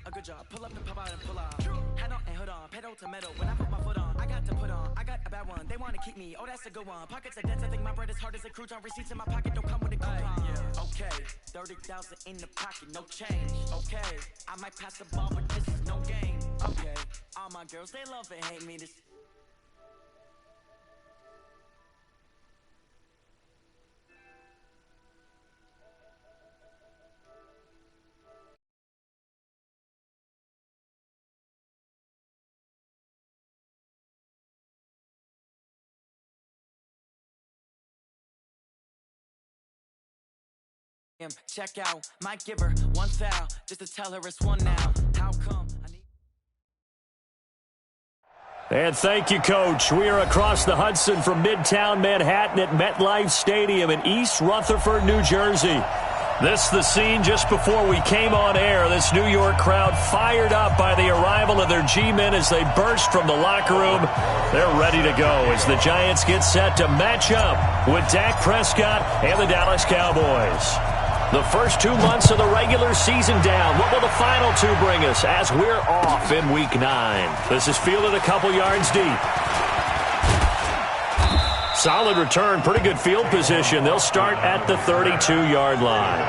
a good job. Pull up and pop out and pull out. Head on and hood on, pedal to metal. When I put my foot on, I got to put on. I got a bad one, they want to keep me. Oh, that's a good one. Pockets of debts, I think my bread is hard as a crouton. Receipts in my pocket don't come with a coupon. Okay, 30,000 in the pocket, no change. Okay, I might pass the ball, but this is no game. Okay, all my girls, they love and hate me. This. Check out, might give her one foul just to tell her it's one now. How come? And thank you, Coach. We are across the Hudson from Midtown Manhattan at MetLife Stadium in East Rutherford, New Jersey. This the scene just before we came on air. This New York crowd fired up by the arrival of their G-men as they burst from the locker room. They're ready to go as the Giants get set to match up with Dak Prescott and the Dallas Cowboys. The first 2 months of the regular season down. What will the final two bring us as we're off in Week 9? This is fielded a couple yards deep. Solid return, pretty good field position. They'll start at the 32-yard line.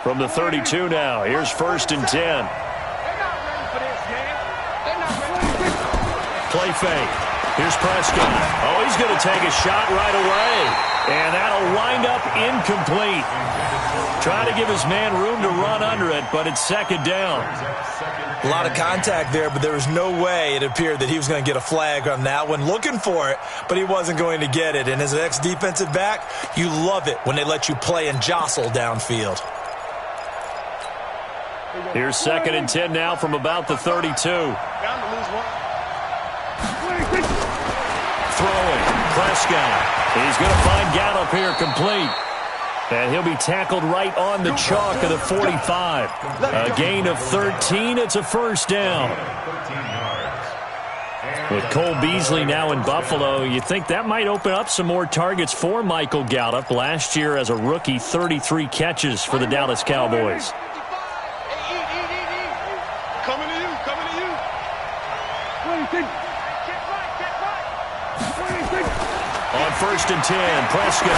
From the 32 now, here's 1st and 10. Play fake. Here's Prescott. Oh, he's going to take a shot right away. And that'll wind up incomplete. Trying to give his man room to run under it, but it's 2nd down. A lot of contact there, but there was no way it appeared that he was going to get a flag on that one. Looking for it, but he wasn't going to get it. And as an ex-defensive back, you love it when they let you play and jostle downfield. Here's 2nd and 10 now from about the 32. Throwing, Prescott. He's going to find Gallup here complete. And he'll be tackled right on the chalk of the 45. A gain of 13. It's a 1st down. With Cole Beasley now in Buffalo, you think that might open up some more targets for Michael Gallup. Last year as a rookie, 33 catches for the Dallas Cowboys. Coming to you, coming to you. On 1st and 10, Prescott.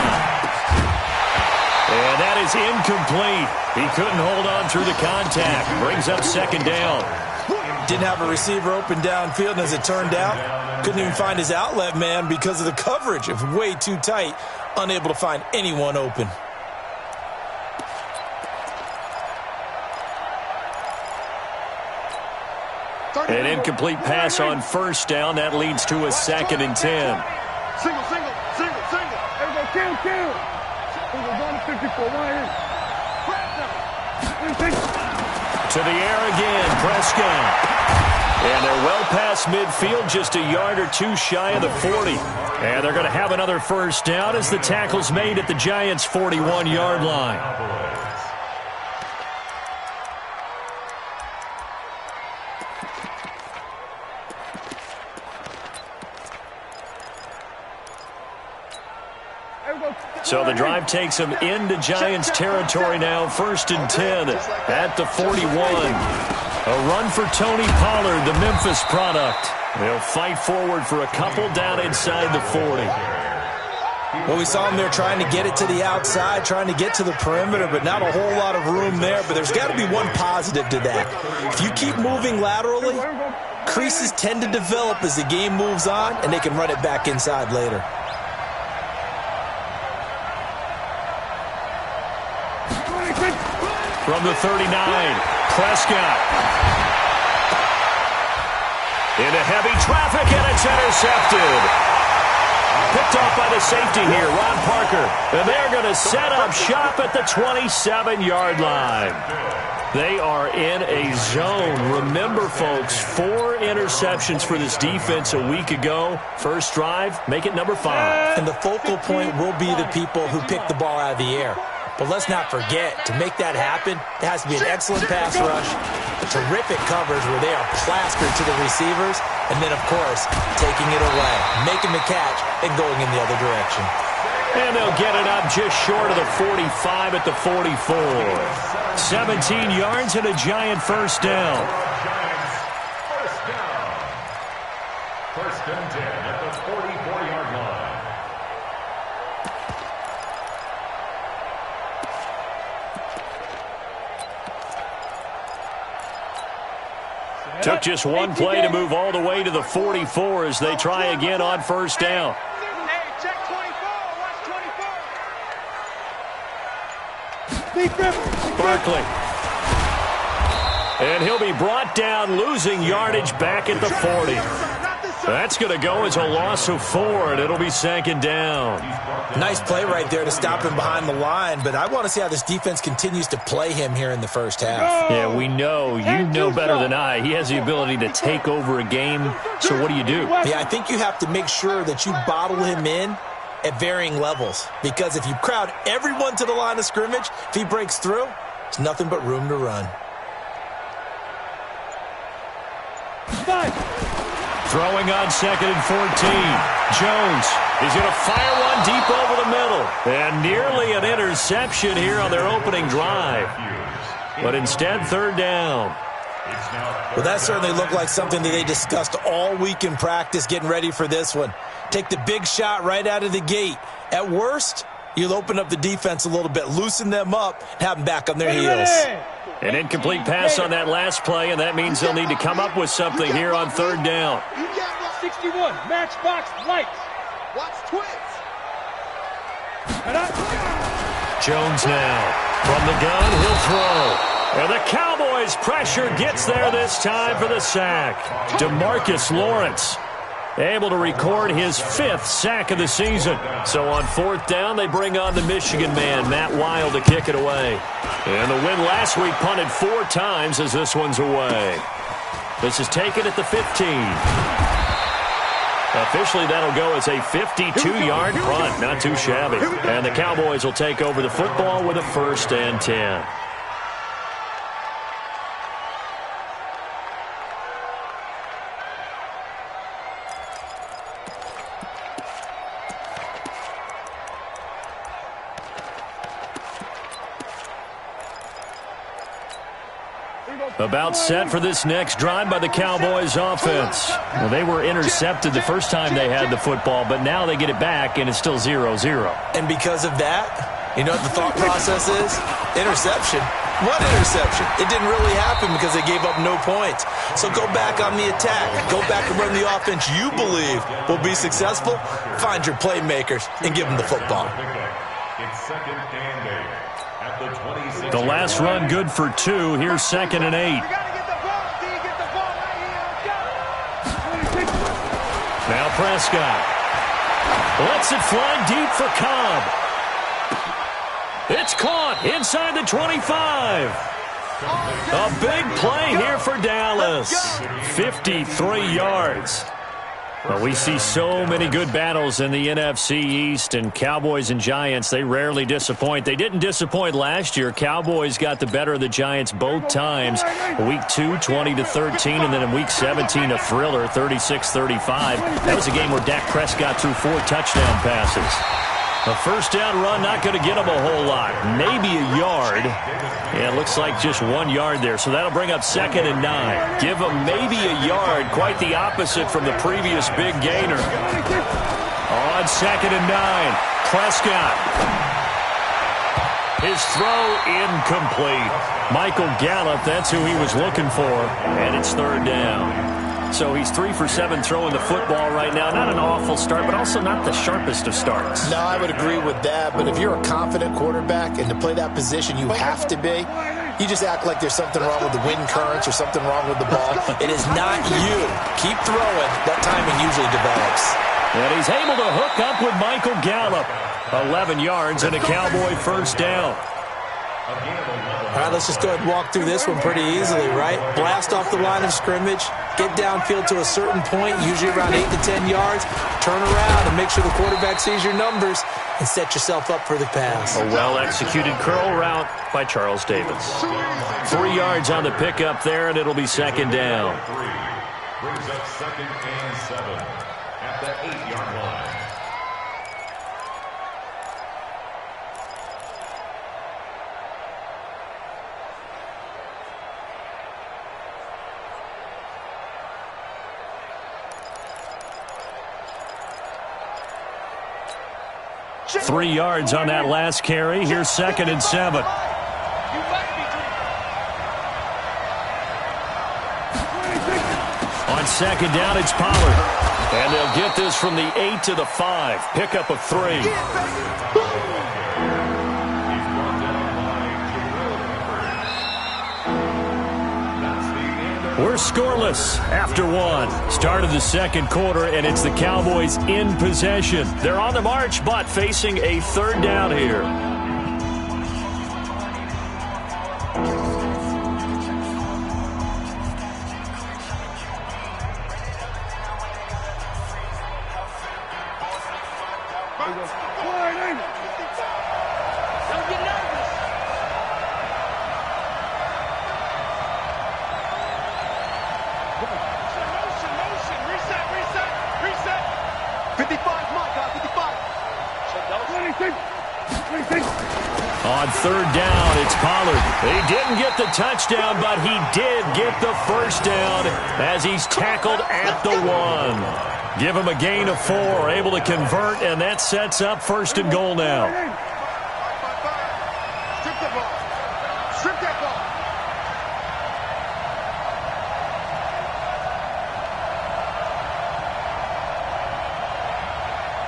And that is incomplete. He couldn't hold on through the contact. Brings up 2nd down. Didn't have a receiver open downfield, and as it turned out, couldn't even find his outlet man because of the coverage. It was way too tight, unable to find anyone open. An incomplete pass on 1st down. That leads to a 2nd and 10. Single, single, single, single. There we go, kill, kill. To the air again, Prescott. And they're well past midfield, just a yard or two shy of the 40. And they're going to have another 1st down as the tackle's made at the Giants' 41-yard line. So the drive takes them into Giants territory now. 1st and 10 at the 41. A run for Tony Pollard, the Memphis product. They'll fight forward for a couple down inside the 40. Well, we saw him there trying to get it to the outside, trying to get to the perimeter, but not a whole lot of room there. But there's got to be one positive to that. If you keep moving laterally, creases tend to develop as the game moves on, and they can run it back inside later. From the 39, Prescott. Into heavy traffic, and it's intercepted. Picked off by the safety here, Ron Parker. And they're going to set up shop at the 27-yard line. They are in a zone. Remember, folks, 4 interceptions for this defense a week ago. First drive, make it number 5. And the focal point will be the people who pick the ball out of the air. But let's not forget, to make that happen, it has to be an excellent pass rush, terrific coverage where they are plastered to the receivers, and then, of course, taking it away, making the catch, and going in the other direction. And they'll get it up just short of the 45 at the 44. 17 yards and a Giant first down. First and 10 at the 44-yard line. Took just one play to move all the way to the 44 as they try again on first down. Hey, check 24. Watch 24. Barkley. And he'll be brought down, losing yardage back at the 40. That's going to go as a loss of 4, and it'll be second down. Nice play right there to stop him behind the line, but I want to see how this defense continues to play him here in the first half. Yeah, we know. You know better than I. He has the ability to take over a game, so what do you do? Yeah, I think you have to make sure that you bottle him in at varying levels, because if you crowd everyone to the line of scrimmage, if he breaks through, it's nothing but room to run. Throwing on second and 14. Jones is going to fire one deep over the middle. And nearly an interception here on their opening drive. But instead, third down. Well, that certainly looked like something that they discussed all week in practice getting ready for this one. Take the big shot right out of the gate. At worst, you'll open up the defense a little bit, loosen them up, and have them back on their heels. An incomplete pass on that last play, and that means they'll need to come up with something here on third down. 61, matchbox lights. Watch twins. Jones now. From the gun, he'll throw. And the Cowboys' pressure gets there this time for the sack. DeMarcus Lawrence able to record his 5th sack of the season. So on fourth down, they bring on the Michigan man, Matt Wild, to kick it away. And the win last week punted 4 times as this one's away. This is taken at the 15. Officially, that'll go as a 52-yard punt. Not too shabby. And the Cowboys will take over the football with a 1st and 10. About set for this next drive by the Cowboys offense. Well, they were intercepted the first time they had the football, but now they get it back, and it's still 0-0. And because of that, you know what the thought process is? Interception. What interception? It didn't really happen because they gave up no points. So go back on the attack. Go back and run the offense you believe will be successful. Find your playmakers and give them the football. It's second and 8. The last run good for 2. Here's 2nd and 8. Now Prescott lets it fly deep for Cobb. It's caught inside the 25. A big play here for Dallas. 53 yards. Well, we see so many good battles in the NFC East, and Cowboys and Giants, they rarely disappoint. They didn't disappoint last year. Cowboys got the better of the Giants both times. Week 2, 20-13, and then in Week 17, a thriller, 36-35. That was a game where Dak Prescott threw 4 touchdown passes. A first down run, not going to get him a whole lot. Maybe a yard. Yeah, it looks like just 1 yard there. So that'll bring up 2nd and 9. Give him maybe a yard. Quite the opposite from the previous big gainer. On 2nd and 9, Prescott. His throw incomplete. Michael Gallup, that's who he was looking for. And it's 3rd down. So he's 3 for 7 throwing the football right now. Not an awful start, but also not the sharpest of starts. No, I would agree with that. But if you're a confident quarterback and to play that position, you have to be. You just act like there's something wrong with the wind currents or something wrong with the ball. It is not you. Keep throwing. That timing usually develops. And he's able to hook up with Michael Gallup. 11 yards and a Cowboy first down. All right, let's just go ahead and walk through this one pretty easily, right? Blast off the line of scrimmage, get downfield to a certain point, usually around 8 to 10 yards, turn around and make sure the quarterback sees your numbers, and set yourself up for the pass. A well-executed curl route by Charles Davis. 3 yards on the pickup there, and it'll be second down. Brings up 2nd and 7 at the 8-yard line. Three yards on that last carry. Here's 2nd and 7. On 2nd down, it's Pollard. And they'll get this from the 8 to the 5. Pickup of 3. We're scoreless after 1. Start of the second quarter, and it's the Cowboys in possession. They're on the march, but facing a 3rd down here. On 3rd down, it's Pollard. He didn't get the touchdown, but he did get the first down as he's tackled at the 1. Give him a gain of 4, able to convert, and that sets up 1st and goal now. Strip the ball. Strip that ball.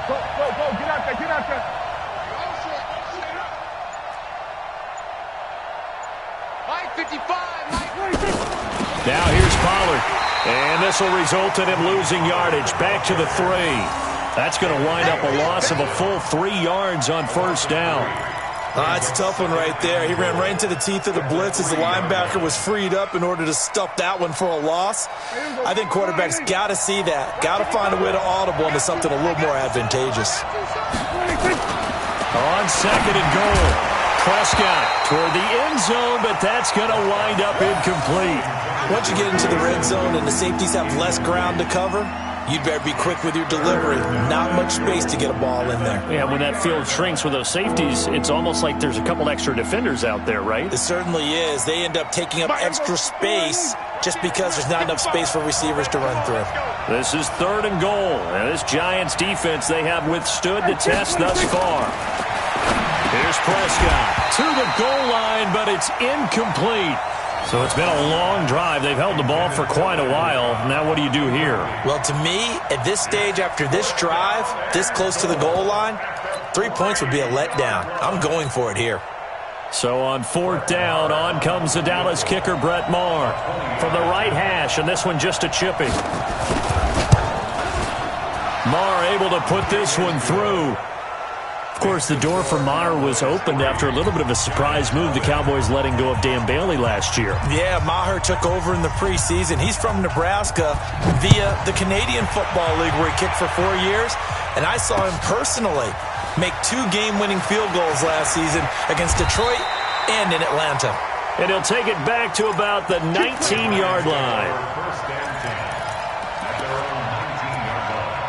Go. Get out there. Now here's Pollard. And this will result in him losing yardage. Back to the 3. That's going to wind up a loss of a full 3 yards on 1st down. It's a tough one right there. He ran right into the teeth of the blitz as the linebacker was freed up in order to stuff that one for a loss. I think quarterbacks got to see that. Got to find a way to audible into something a little more advantageous. On 2nd and goal. Prescott toward the end zone, but that's going to wind up incomplete. Once you get into the red zone and the safeties have less ground to cover, you'd better be quick with your delivery. Not much space to get a ball in there. Yeah, when that field shrinks with those safeties, it's almost like there's a couple extra defenders out there, right? It certainly is. They end up taking up extra space just because there's not enough space for receivers to run through. This is 3rd and goal. And this Giants defense, they have withstood the test thus far. Here's Prescott to the goal line, but it's incomplete. So it's been a long drive. They've held the ball for quite a while. Now what do you do here? Well, to me, at this stage after this drive, this close to the goal line, 3 points would be a letdown. I'm going for it here. So on 4th down, on comes the Dallas kicker, Brett Maher, from the right hash, and this one just a chipping. Maher able to put this one through. Of course, the door for Maher was opened after a little bit of a surprise move, the Cowboys letting go of Dan Bailey last year. Yeah, Maher took over in the preseason. He's from Nebraska via the Canadian Football League where he kicked for 4 years. And I saw him personally make 2 game-winning field goals last season against Detroit and in Atlanta. And he'll take it back to about the 19-yard line. First and 10 at their own 19-yard line.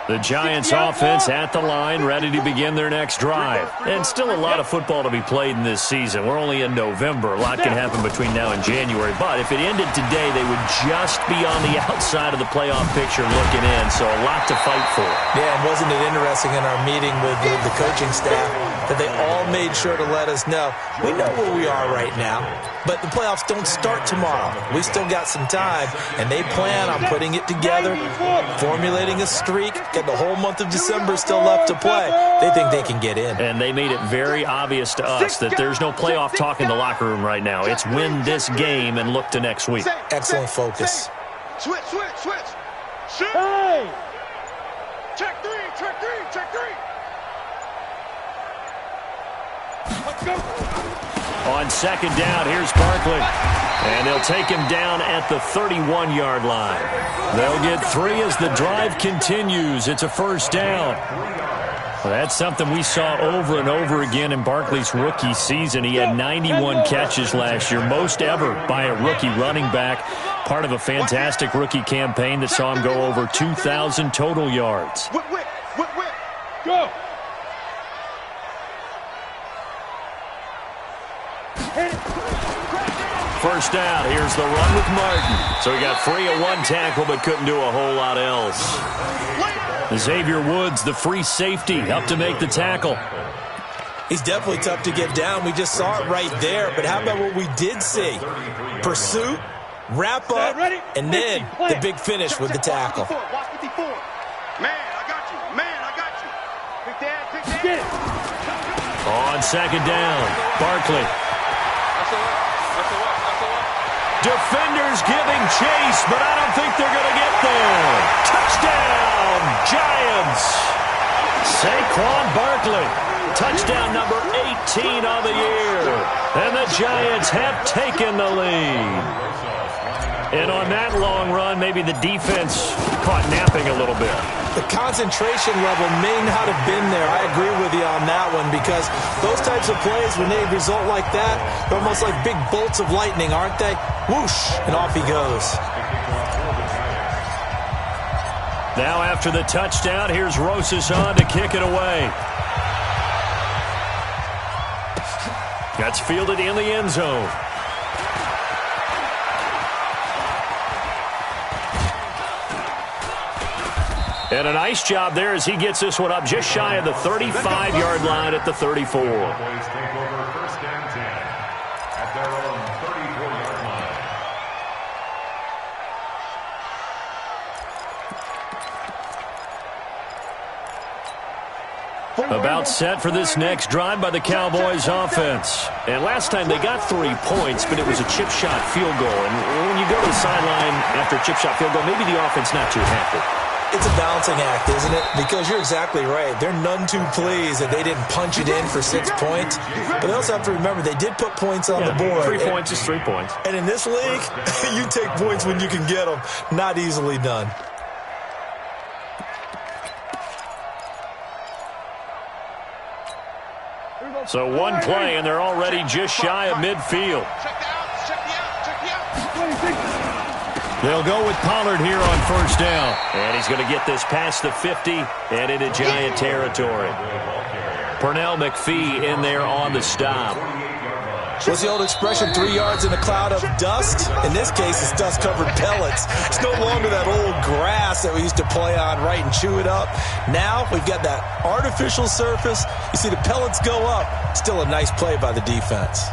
The Giants offense at the line, ready to begin their next drive. And still a lot of football to be played in this season. We're only in November. A lot can happen between now and January. But if it ended today, they would just be on the outside of the playoff picture looking in. So a lot to fight for. Yeah, and wasn't it interesting in our meeting with the coaching staff that they all made sure to let us know, we know where we are right now, but the playoffs don't start tomorrow. We still got some time, and they plan on putting it together, formulating a streak, get the whole month of December still left to play. They think they can get in. And they made it very obvious to us that there's no playoff talk in the locker room right now. It's win this game and look to next week. Excellent focus. Switch. Shoot. Hey. Check three. Let's go. On second down, here's Barkley. And they'll take him down at the 31-yard line. They'll get 3 as the drive continues. It's a first down. Well, that's something we saw over and over again in Barkley's rookie season. He had 91 catches last year, most ever by a rookie running back. Part of a fantastic rookie campaign that saw him go over 2,000 total yards. Go! First down. Here's the run with Martin. So he got free of 1 tackle but couldn't do a whole lot else. Xavier Woods, the free safety, up to make the tackle. He's definitely tough to get down. We just saw it right there. But how about what we did see? Pursuit, wrap up, and then the big finish with the tackle. Man, I got you. Man, I got you. Big Dad. On second down, Barkley. Defenders giving chase, but I don't think they're going to get there. Touchdown, Giants. Saquon Barkley. Touchdown number 18 on the year. And the Giants have taken the lead. And on that long run, maybe the defense caught napping a little bit. The concentration level may not have been there. I agree with you on that one because those types of plays, when they result like that, they're almost like big bolts of lightning, aren't they? Whoosh, and off he goes. Now after the touchdown, here's Rosas on to kick it away. That's fielded in the end zone. And a nice job there as he gets this one up just shy of the 35-yard line at the 34. Cowboys take over first and 10 at their own 34-yard line. About set for this next drive by the Cowboys offense. And last time they got 3 points, but it was a chip shot field goal. And when you go to the sideline after a chip shot field goal, maybe the offense not too happy. It's a balancing act, isn't it? Because you're exactly right. They're none too pleased that they didn't punch it in for 6 points. But they also have to remember they did put points on the board. 3 points is 3 points. And in this league, you take points when you can get them. Not easily done. So one play, and they're already just shy of midfield. They'll go with Pollard here on first down. And he's going to get this past the 50 and into Giant territory. Pernell McPhee in there on the stop. What's the old expression, 3 yards in a cloud of dust? In this case, it's dust-covered pellets. It's no longer that old grass that we used to play on, right, and chew it up. Now we've got that artificial surface. You see the pellets go up. Still a nice play by the defense.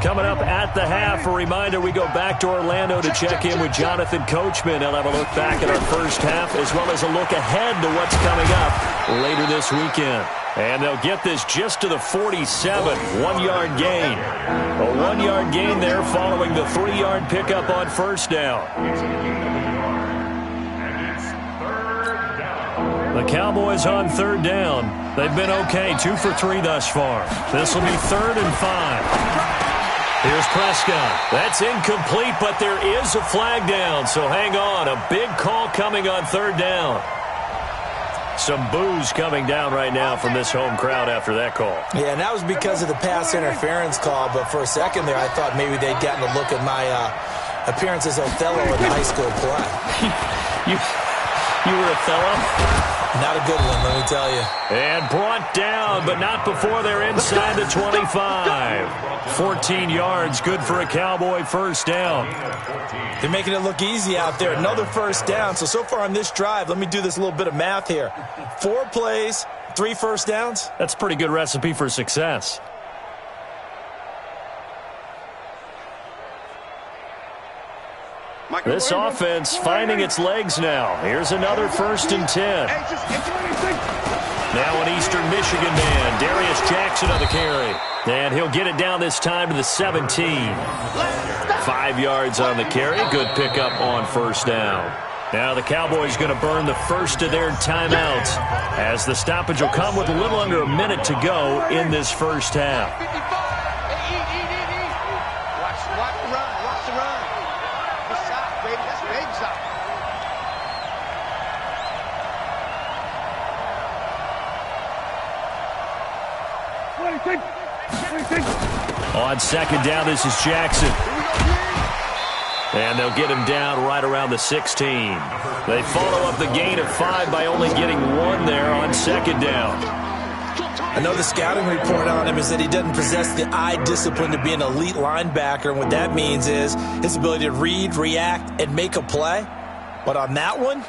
Coming up at the half, a reminder, we go back to Orlando to check in with Jonathan Coachman. He'll have a look back at our first half as well as a look ahead to what's coming up later this weekend. And they'll get this just to the 47, 1-yard gain. A 1-yard gain there following the 3-yard pickup on first down. The Cowboys on third down. They've been okay, 2 for 3 thus far. This will be 3rd and 5. Here's Prescott. That's incomplete, but there is a flag down, so hang on. A big call coming on third down. Some boos coming down right now from this home crowd after that call. Yeah, and that was because of the pass interference call, but for a second there I thought maybe they'd gotten a look at my appearance as Othello in the high school play. You were Othello? Not a good one, let me tell you. And brought down, but not before they're inside the 25. 14 yards, good for a Cowboy first down. They're making it look easy out there. Another first down. So far on this drive, let me do this little bit of math here. 4 plays, 3 first downs. That's a pretty good recipe for success. This offense finding its legs now. Here's another 1st and 10. Now an Eastern Michigan man, Darius Jackson on the carry. And he'll get it down this time to the 17. 5 yards on the carry. Good pickup on first down. Now the Cowboys going to burn the first of their timeouts as the stoppage will come with a little under a minute to go in this first half. Watch the run. Watch the run. Good shot, baby. That's a baby shot. On second down, this is Jackson. And they'll get him down right around the 16. They follow up the gain of 5 by only getting 1 there on second down. I know the scouting report on him is that he doesn't possess the eye discipline to be an elite linebacker. And what that means is his ability to read, react, and make a play. But on that one,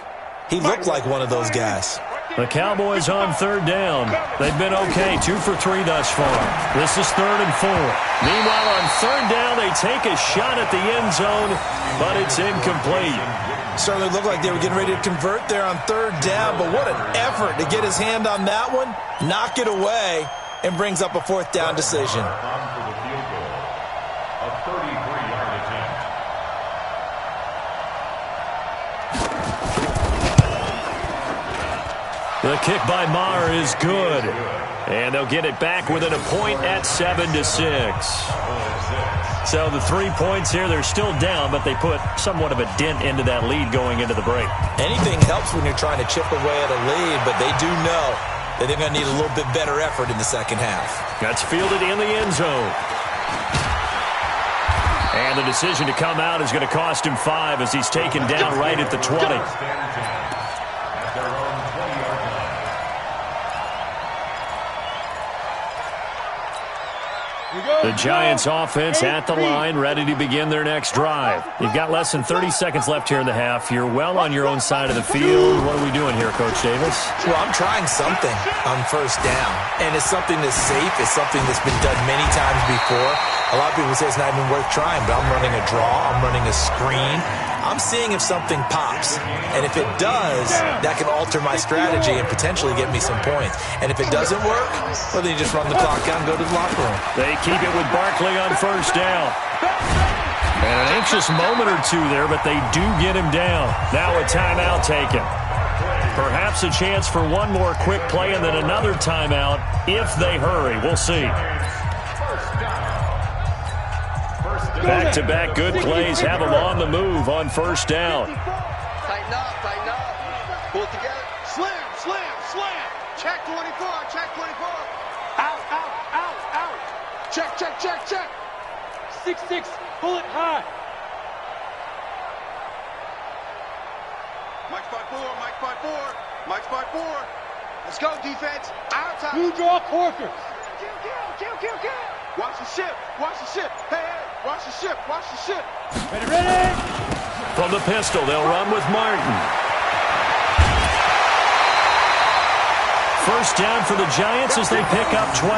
he looked like one of those guys. The Cowboys on third down. They've been okay, 2 for 3 thus far. This is 3rd and 4. Meanwhile, on third down, they take a shot at the end zone, but it's incomplete. Certainly looked like they were getting ready to convert there on third down, but what an effort to get his hand on that one, knock it away, and brings up a 4th down decision. On for the field goal. A 33-yard attempt. The kick by Maher is good. And they'll get it back within a point at 7-6. So the 3 points here, they're still down, but they put somewhat of a dent into that lead going into the break. Anything helps when you're trying to chip away at a lead, but they do know that they're going to need a little bit better effort in the second half. That's fielded in the end zone. And the decision to come out is going to cost him 5 as he's taken down right at the 20. The Giants offense at the line, ready to begin their next drive. You've got less than 30 seconds left here in the half. You're well on your own side of the field. What are we doing here, Coach Davis? Well, I'm trying something on first down, and it's something that's safe. It's something that's been done many times before. A lot of people say it's not even worth trying, but I'm running a draw. I'm running a screen. I'm seeing if something pops, and if it does, that can alter my strategy and potentially get me some points. And if it doesn't work, well, then you just run the clock out and go to the locker room. They keep it with Barkley on first down. And an anxious moment or two there, but they do get him down. Now a timeout taken. Perhaps a chance for one more quick play and then another timeout if they hurry. We'll see. Back-to-back good plays have them on the move on first down. Tighten up, tighten up. Pull it together. Slam, slam, slam. Check 24, check 24. Out, out, out, out. Check, check, check, check. 6-6, pull it high. Mike spot 4, Mike spot 4, Mike spot 4. Let's go, defense. Our time. You draw corkers. Kill. Watch the ship, watch the ship. Hey, watch the ship, watch the ship. Ready. From the pistol, they'll run with Martin. First down for the Giants as they pick up 12.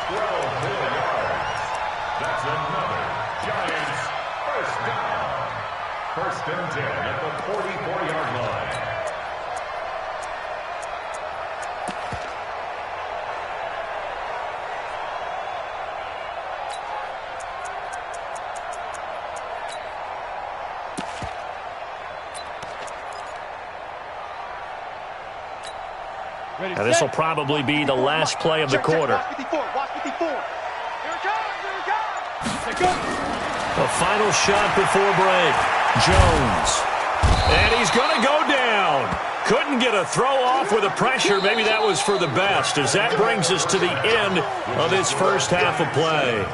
12 more yards. That's another Giants first down. 1st and 10 at the 44-yard line. Now this will probably be the last play of the quarter. Watch 54, watch 54. Here it comes. The final shot before break. Jones. And he's going to go down. Couldn't get a throw off with the pressure. Maybe that was for the best, as that brings us to the end of this first half of play.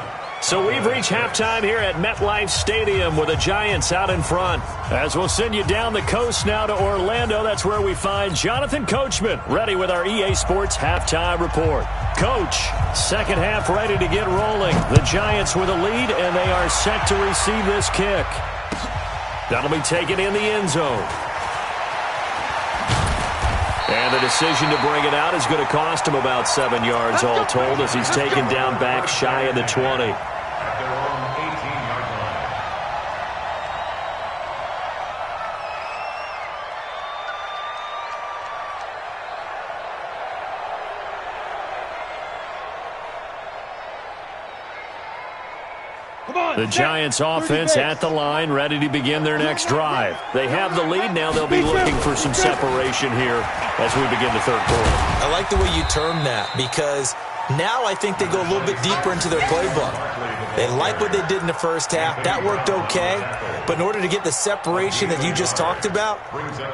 So we've reached halftime here at MetLife Stadium with the Giants out in front. As we'll send you down the coast now to Orlando, that's where we find Jonathan Coachman ready with our EA Sports halftime report. Coach, second half ready to get rolling. The Giants with a lead, and they are set to receive this kick. That'll be taken in the end zone. And the decision to bring it out is going to cost him about 7 yards all told as he's taken down back shy of the 20. At their own 18-yard line. The Giants offense at the line, ready to begin their next drive. They have the lead now. They'll be looking for some separation here as we begin the third quarter. I like the way you term that, because now I think they go a little bit deeper into their playbook. They like what they did in the first half. That worked okay. But in order to get the separation that you just talked about,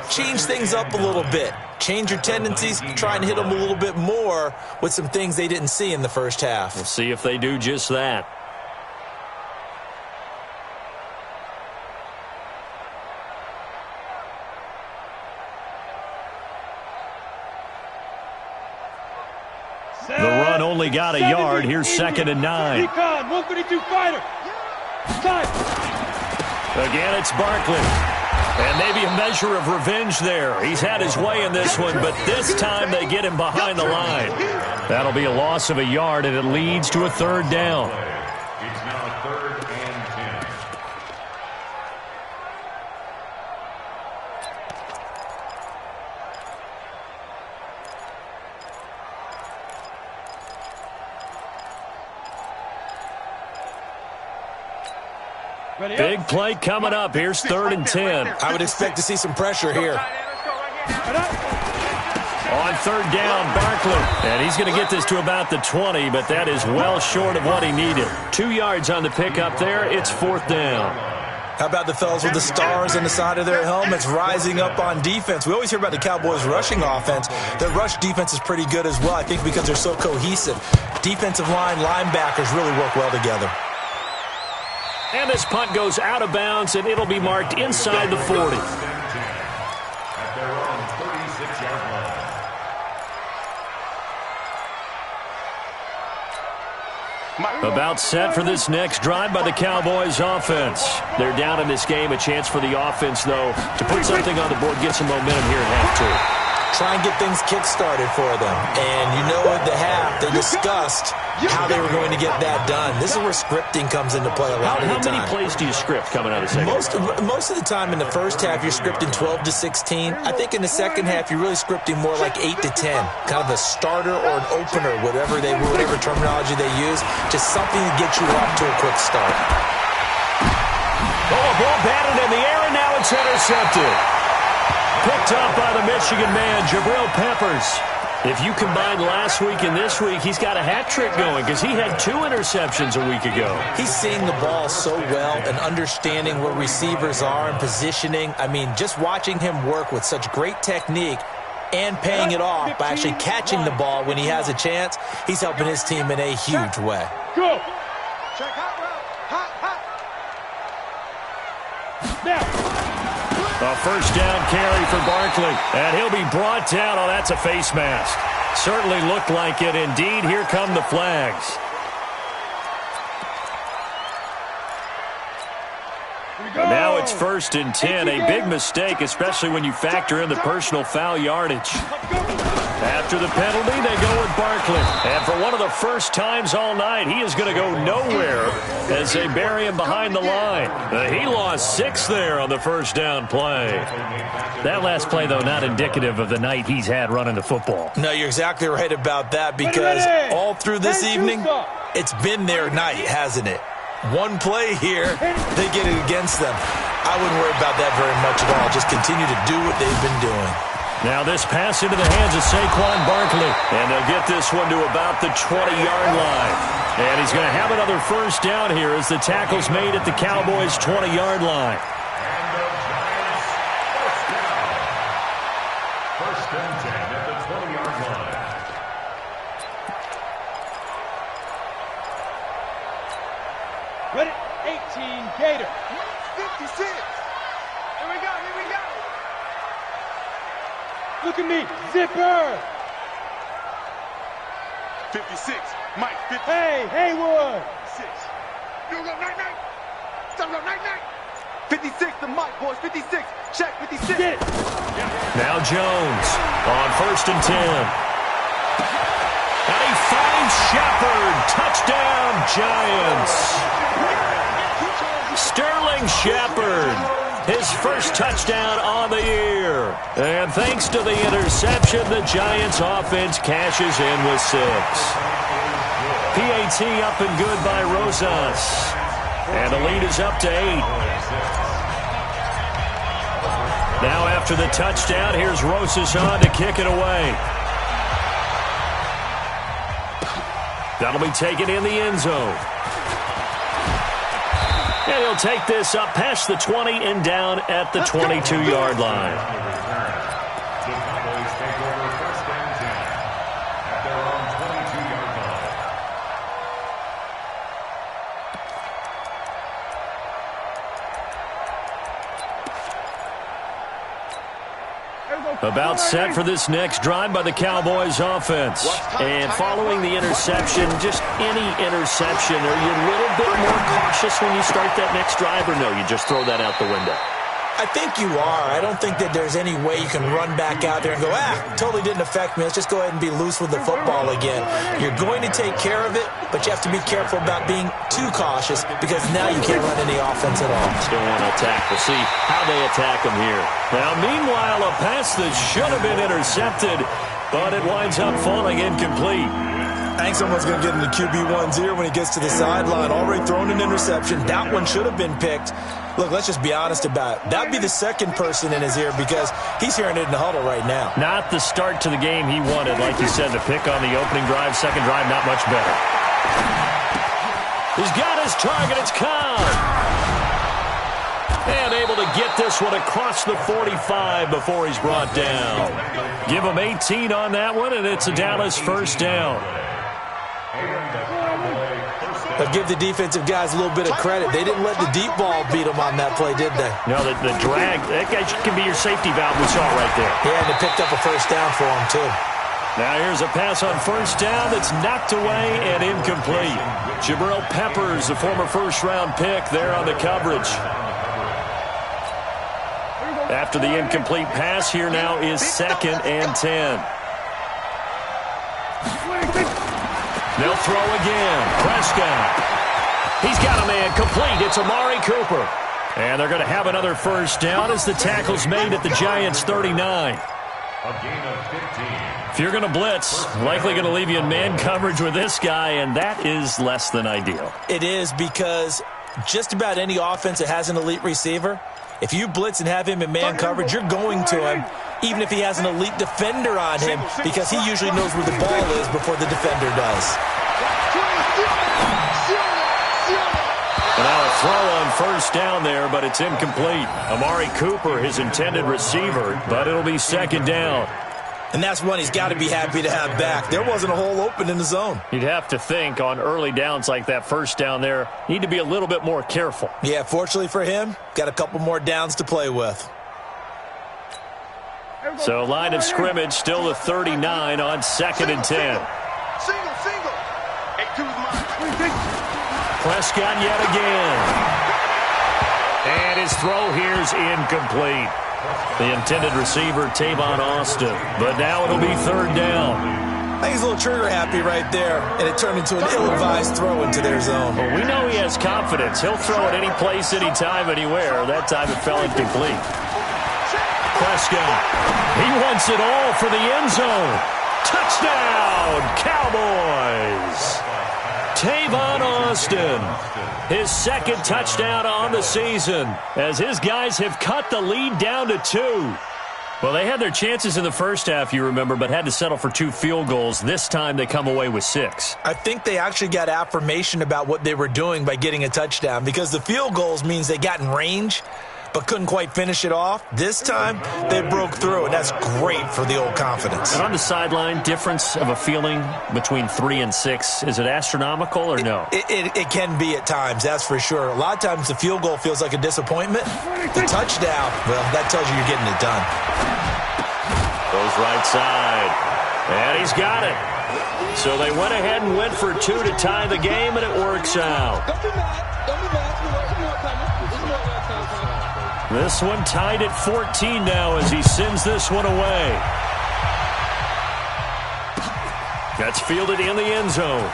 change things up a little bit. Change your tendencies, try and hit them a little bit more with some things they didn't see in the first half. We'll see if they do just that. The run only got a yard. Here's 2nd and 9. Recon, 132 fighter. Time. Again, it's Barkley. And maybe a measure of revenge there. He's had his way in this one, but this time they get him behind the line. That'll be a loss of a yard, and it leads to a 3rd down. It's now 3rd and 10. Big play coming up. Here's 3rd and 10. I would expect to see some pressure here. On 3rd down, Barkley. And he's going to get this to about the 20, but that is well short of what he needed. 2 yards on the pickup there. It's 4th down. How about the fellas with the stars on the side of their helmets rising up on defense? We always hear about the Cowboys' rushing offense. Their rush defense is pretty good as well, I think, because they're so cohesive. Defensive line, linebackers really work well together. And this punt goes out of bounds, and it'll be marked inside the 40. At their own 36-yard line. About set for this next drive by the Cowboys offense. They're down in this game. A chance for the offense, though, to put something on the board, get some momentum here at half 2. Try and get things kick-started for them. And you know at the half, they discussed how they were going to get that done. This is where scripting comes into play a lot of the time. How many plays do you script coming out of the second? Most of the time in the first half, you're scripting 12 to 16. I think in the second half, you're really scripting more like 8 to 10. Kind of a starter or an opener, whatever terminology they use. Just something to get you off to a quick start. Oh, a ball batted in the air, and now it's intercepted. Picked up by the Michigan man, Jabril Peppers. If you combine last week and this week, he's got a hat trick going because he had 2 interceptions a week ago. He's seeing the ball so well and understanding where receivers are and positioning. I mean, just watching him work with such great technique and paying it off by actually catching the ball when he has a chance, he's helping his team in a huge way. Go. Check hot route. Hot. Now. A 1st down carry for Barkley, and he'll be brought down. Oh, that's a face mask. Certainly looked like it. Indeed, here come the flags. And now it's 1st and 10. A big mistake, especially when you factor in the personal foul yardage. After the penalty, they go with Barkley. And for one of the first times all night, he is going to go nowhere as they bury him behind the line. He lost 6 there on the 1st down play. That last play, though, not indicative of the night he's had running the football. No, you're exactly right about that, because all through this evening, it's been their night, hasn't it? One play here, they get it against them. I wouldn't worry about that very much at all. Just continue to do what they've been doing. Now this pass into the hands of Saquon Barkley. And they'll get this one to about the 20-yard line. And he's going to have another 1st down here as the tackle's made at the Cowboys' 20-yard line. And the Giants, 1st down. 1st and 10 at the 20-yard line. Ready, 18, Gator. 56. Here we go. Look at me, zipper. 56. Mike, 56. Hey, Haywood. You go, night. Stop, go, night. 56, the Mike, boys. 56. Check, 56. Get it. Now Jones on 1st and 10. And he finds Shepard. Touchdown, Giants. Sterling Shepard. His 1st touchdown on the year. And thanks to the interception, the Giants offense cashes in with 6. PAT up and good by Rosas. And the lead is up to 8. Now after the touchdown, here's Rosichan to kick it away. That'll be taken in the end zone. And he'll take this up past the 20 and down at the 22-yard line. The Cowboys take over 1st and 10 at their own 22-yard line. About set for this next drive by the Cowboys offense. And following the interception, just any interception, are you a little bit more cautious when you start that next drive, or no, you just throw that out the window? I think you are. I don't think that there's any way you can run back out there and go, totally didn't affect me. Let's just go ahead and be loose with the football again. You're going to take care of it, but you have to be careful about being too cautious because now you can't run any offense at all. Still want to attack. We'll see how they attack them here. Now, meanwhile, a pass that should have been intercepted, but it winds up falling incomplete. I think someone's going to get in the QB1's ear when he gets to the sideline. Already thrown an interception. That one should have been picked. Look, let's just be honest about it. That'd be the second person in his ear because he's hearing it in the huddle right now. Not the start to the game he wanted. Like you said, the pick on the opening drive, second drive, not much better. He's got his target. It's Cobb. And able to get this one across the 45 before he's brought down. Give him 18 on that one, and it's a Dallas first down. But give the defensive guys a little bit of credit. They didn't let the deep ball beat them on that play, did they? No, the drag, that guy can be your safety valve. We saw it right there. Yeah, and they picked up a first down for him, too. Now here's a pass on first down that's knocked away and incomplete. Jabril Peppers, a former first-round pick, there on the coverage. After the incomplete pass, here now is 2nd and 10. They'll throw again. Prescott. He's got a man complete. It's Amari Cooper. And they're going to have another first down as the tackle's made at the Giants' 39. A gain of 15. If you're going to blitz, likely going to leave you in man coverage with this guy, and that is less than ideal. It is because just about any offense that has an elite receiver, if you blitz and have him in man coverage, you're going to him, even if he has an elite defender on him, because he usually knows where the ball is before the defender does. And now a throw on first down there, but it's incomplete. Amari Cooper, his intended receiver, but it'll be 2nd down. And that's one he's got to be happy to have back. There wasn't a hole open in the zone. You'd have to think on early downs like that first down there, need to be a little bit more careful. Yeah, fortunately for him, got a couple more downs to play with. So line of scrimmage still the 39 on 2nd and 10. Single. Prescott yet again. And his throw here's incomplete. The intended receiver, Tavon Austin. But now it'll be 3rd down. I think he's a little trigger happy right there, and it turned into an ill-advised throw into their zone. Well, we know he has confidence. He'll throw it any place, anytime, anywhere. That time it fell incomplete. Prescott. He wants it all for the end zone. Touchdown, Cowboys. Tavon Austin, his 2nd touchdown on the season, as his guys have cut the lead down to 2. Well, they had their chances in the first half, you remember, but had to settle for 2 field goals. This time they come away with 6. I think they actually got affirmation about what they were doing by getting a touchdown, because the field goals means they got in range but couldn't quite finish it off. This time, they broke through, and that's great for the old confidence. And on the sideline, difference of a feeling between 3 and 6, is it astronomical or no? It can be at times, that's for sure. A lot of times the field goal feels like a disappointment. The touchdown, well, that tells you you're getting it done. Goes right side, and he's got it. So they went ahead and went for 2 to tie the game, and it works out. Don't be mad. Don't be mad. This one tied at 14 now as he sends this one away. That's fielded in the end zone.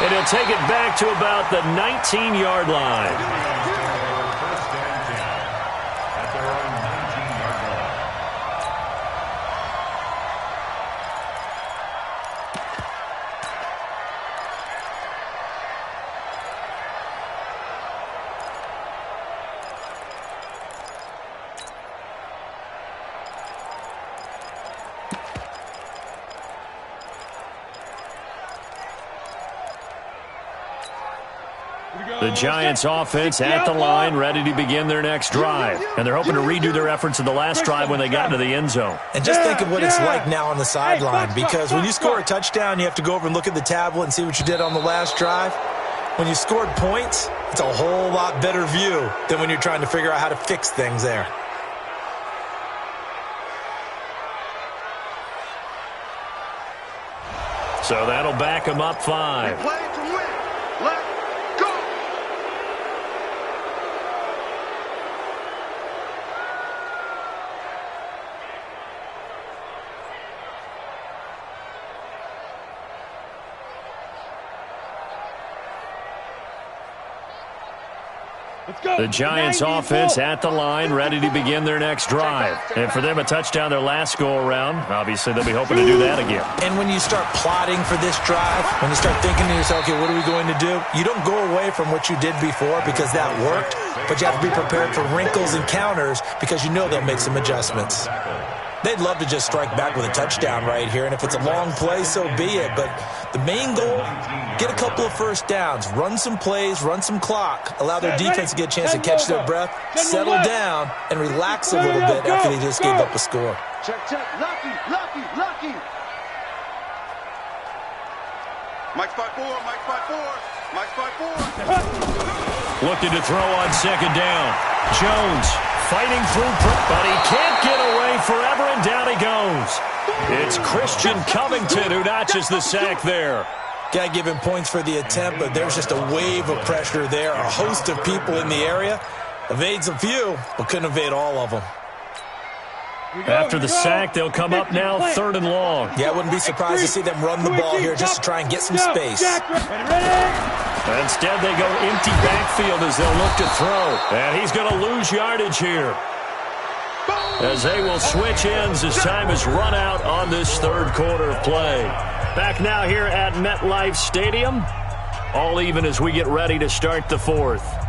And he'll take it back to about the 19-yard line. The Giants offense at the line, ready to begin their next drive. And they're hoping to redo their efforts in the last drive when they got into the end zone. And just think of what it's like now on the sideline, because when you score a touchdown, you have to go over and look at the tablet and see what you did on the last drive. When you scored points, it's a whole lot better view than when you're trying to figure out how to fix things there. So that'll back them up 5. Play to win. Let's go. The Giants offense at the line, ready to begin their next drive. And for them, a touchdown their last go-around. Obviously, they'll be hoping to do that again. And when you start plotting for this drive, when you start thinking to yourself, okay, what are we going to do? You don't go away from what you did before because that worked, but you have to be prepared for wrinkles and counters because you know they'll make some adjustments. They'd love to just strike back with a touchdown right here, and if it's a long play, so be it. But the main goal, get a couple of first downs, run some plays, run some clock, allow their defense to get a chance to catch their breath, settle down, and relax a little bit after they just gave up a score. Check, check. Lucky, lucky, lucky. Mike's by 4, Mike's by 4, Mike's by 4. Looking to throw on second down. Jones fighting through, but he can't get away forever, and down he goes. It's Christian Covington who notches the sack there. Got to give him points for the attempt, but there's just a wave of pressure there. A host of people in the area. Evades a few, but couldn't evade all of them. After the sack, they'll come up now 3rd and long. Yeah, I wouldn't be surprised to see them run the ball here just to try and get some space. Instead, they go empty backfield as they'll look to throw. And he's going to lose yardage here, as they will switch ends as time is run out on this 3rd quarter of play. Back now here at MetLife Stadium. All even as we get ready to start the 4th.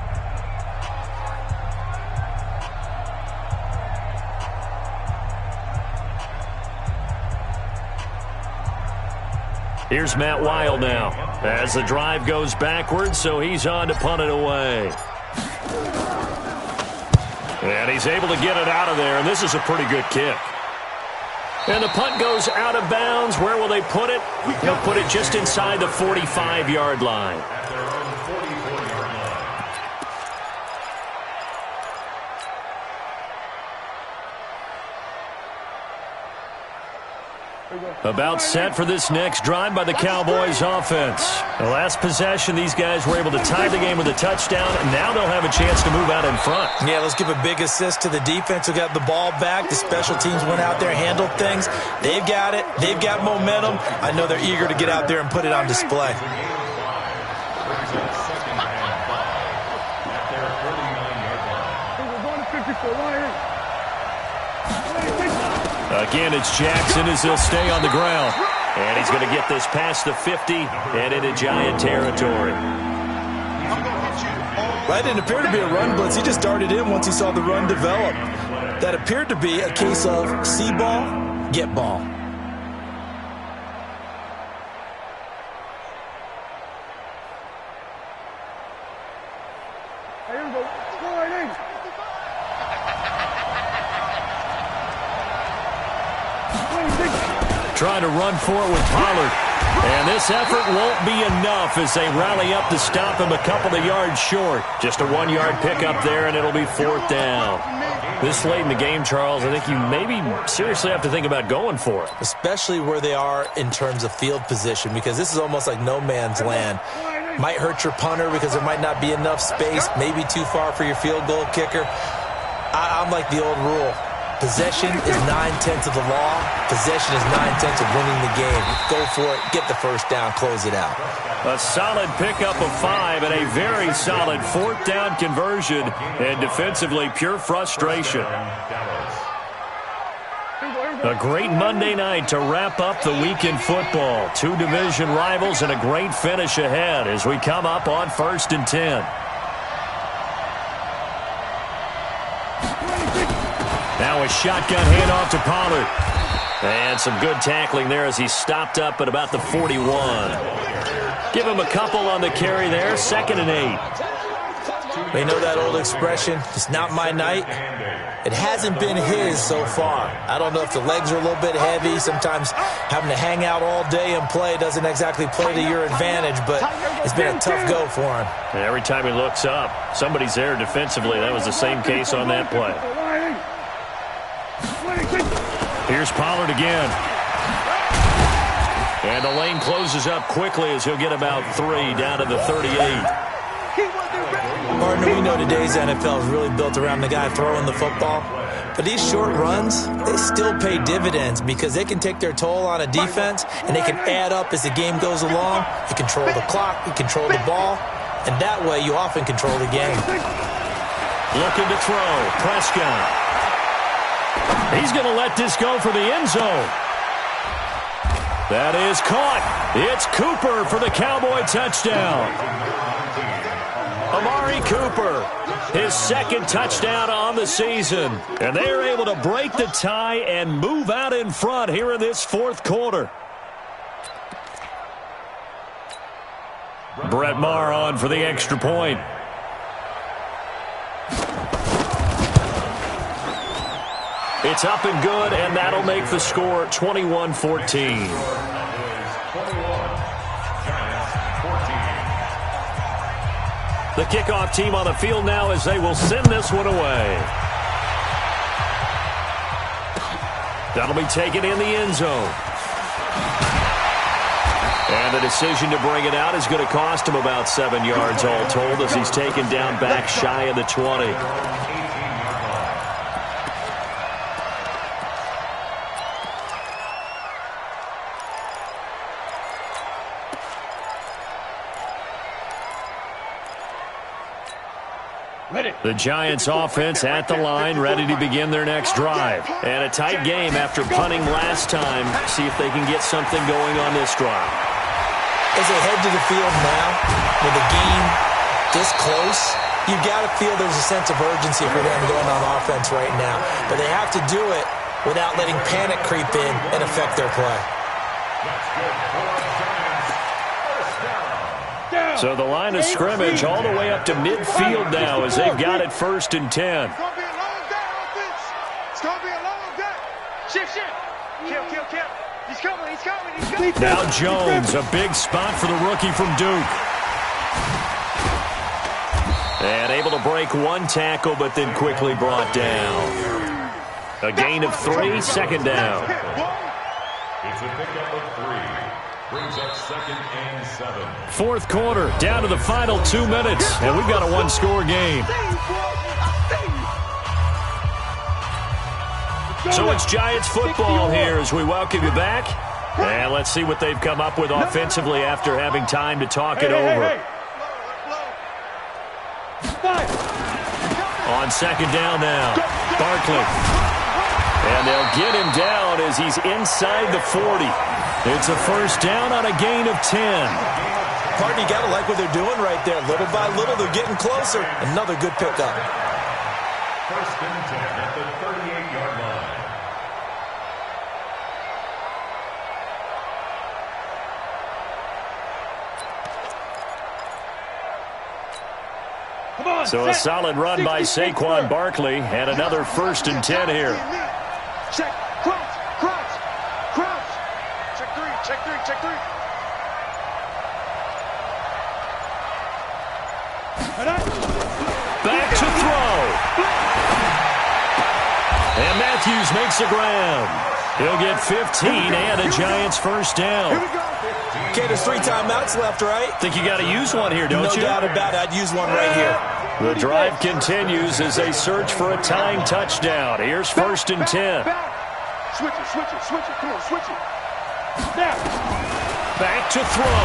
Here's Matt Weil now as the drive goes backwards, so he's on to punt it away. And he's able to get it out of there, and this is a pretty good kick. And the punt goes out of bounds. Where will they put it? They'll put it just inside the 45-yard line. About set for this next drive by the Cowboys offense. The last possession, these guys were able to tie the game with a touchdown, and now they'll have a chance to move out in front. Yeah, let's give a big assist to the defense who got the ball back. The special teams went out there, handled things. They've got it. They've got momentum. I know they're eager to get out there and put it on display. Again, it's Jackson as he'll stay on the ground. And he's going to get this past the 50 and into Giant territory. That didn't appear to be a run blitz. He just darted in once he saw the run develop. That appeared to be a case of see ball, get ball. Trying to run for it with Pollard. And this effort won't be enough as they rally up to stop him a couple of yards short. Just a 1-yard pickup there, and it'll be 4th down. This late in the game, Charles, I think you maybe seriously have to think about going for it. Especially where they are in terms of field position, because this is almost like no man's land. Might hurt your punter because there might not be enough space, maybe too far for your field goal kicker. I'm like the old rule. Possession is 9/10 of the law. Possession is 9/10 of winning the game. Go for it. Get the first down. Close it out. A solid pickup of 5 and a very solid 4th down conversion. And defensively, pure frustration. A great Monday night to wrap up the week in football. 2 division rivals and a great finish ahead as we come up on 1st and 10. Now a shotgun handoff to Pollard. And some good tackling there as he stopped up at about the 41. Give him a couple on the carry there. 2nd and 8. They know that old expression, it's not my night. It hasn't been his so far. I don't know if the legs are a little bit heavy. Sometimes having to hang out all day and play doesn't exactly play to your advantage, but it's been a tough go for him. And every time he looks up, somebody's there defensively. That was the same case on that play. Here's Pollard again. And the lane closes up quickly as he'll get about 3 down to the 38. Partner, we know today's NFL is really built around the guy throwing the football. But these short runs, they still pay dividends because they can take their toll on a defense and they can add up as the game goes along. You control the clock, you control the ball, and that way you often control the game. Looking to throw. Prescott. He's going to let this go for the end zone. That is caught. It's Cooper for the Cowboy touchdown. Amari Cooper, his second touchdown on the season. And they're able to break the tie and move out in front here in this fourth quarter. Brett Maher on for the extra point. It's up and good, and that'll make the score 21-14. The kickoff team on the field now as they will send this one away. That'll be taken in the end zone. And the decision to bring it out is going to cost him about 7 yards all told as he's taken down back shy of the 20. The Giants offense at the line, ready to begin their next drive. And a tight game after punting last time. See if they can get something going on this drive. As they head to the field now, with the game this close, you got to feel there's a sense of urgency for them going on offense right now. But they have to do it without letting panic creep in and affect their play. So the line of scrimmage all the way up to midfield now as they've got it 1st and 10. It's going to be a long day, offense. It's going to be a long day. Shift. Kill. He's coming. Now Jones, a big spot for the rookie from Duke. And able to break one tackle, but then quickly brought down. A gain of 3, second down. It's a pickup of 3. Brings up 2nd and 7. Fourth quarter, down to the final 2 minutes, and we've got a one-score game. So it's Giants football here as we welcome you back. And let's see what they've come up with offensively after having time to talk it over. On second down now, Barkley. And they'll get him down as he's inside the 40. It's a first down on a gain of 10. Partner, you got to like what they're doing right there. Little by little, they're getting closer. Another good pickup. 1st and 10 at the 38-yard line. So a solid run by Saquon Barkley and another 1st and 10 here. Check, crouch. Check three. Back to throw. And Matthews makes the ground. He'll get 15 and a Giants first down. Okay, there's 3 timeouts left, right? Think you got to use one here, don't you? No doubt about it. I'd use one right here. The drive continues as they search for a tying touchdown. Here's 1st and 10. Switch it. Come on, switch it. Back to throw.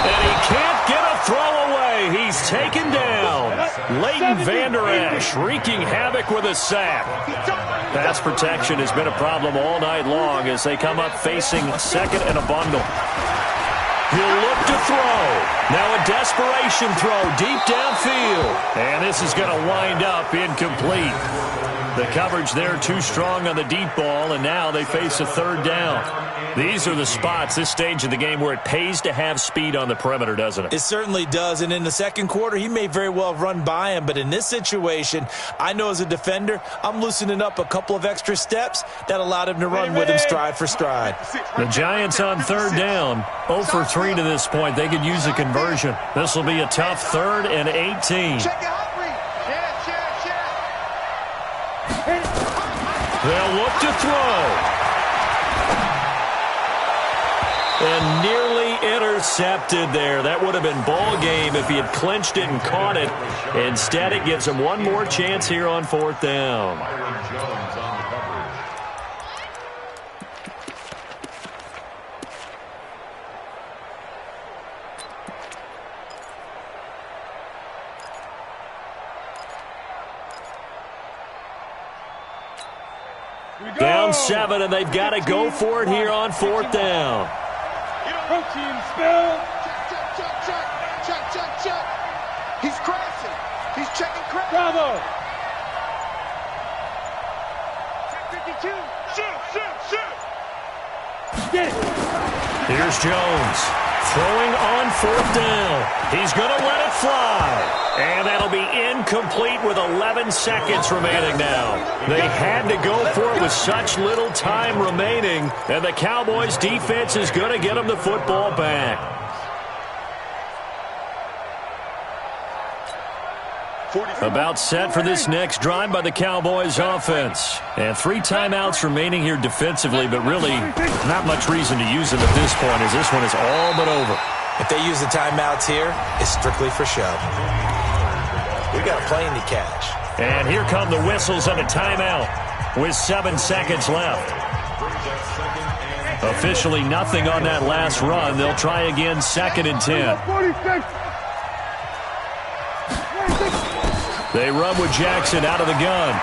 And he can't get a throw away. He's taken down. Leighton Vander Esch wreaking havoc with a sack. Pass protection has been a problem all night long as they come up facing 2nd and a bundle. He'll look to throw. Now a desperation throw deep downfield. And this is going to wind up incomplete. The coverage there too strong on the deep ball, and now they face a third down. These are the spots, this stage of the game, where it pays to have speed on the perimeter, doesn't it? It certainly does, and in the second quarter, he may very well have run by him, but in this situation, I know as a defender, I'm loosening up a couple of extra steps that allowed him to run with him stride for stride. The Giants on third down, 0 for 3 to this point. They could use a conversion. This will be a tough 3rd and 18. They'll look to throw. And nearly intercepted there. That would have been ball game if he had clinched it and caught it. Instead, it gives him one more chance here on 4th down. Down 7, and they've got to go for it here on 4th down. Protein spill. Check. He's crashing. He's checking crash. Bravo. Check 52. Shoot. Get it. Here's Jones throwing on 4th down. He's going to let it fly. And that'll be incomplete with 11 seconds remaining now. They had to go for it with such little time remaining, and the Cowboys defense is going to get them the football back. About set for this next drive by the Cowboys offense. And 3 timeouts remaining here defensively, but really not much reason to use them at this point, as this one is all but over. If they use the timeouts here, it's strictly for show. We got a plane to catch. And here come the whistles and a timeout with 7 seconds left. Officially nothing on that last run. They'll try again 2nd and 10. 46. They run with Jackson out of the gun.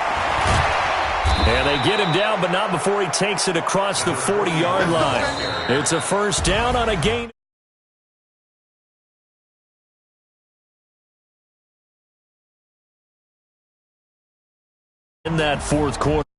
And they get him down, but not before he takes it across the 40-yard line. It's a 1st down on a gain. In that 4th quarter.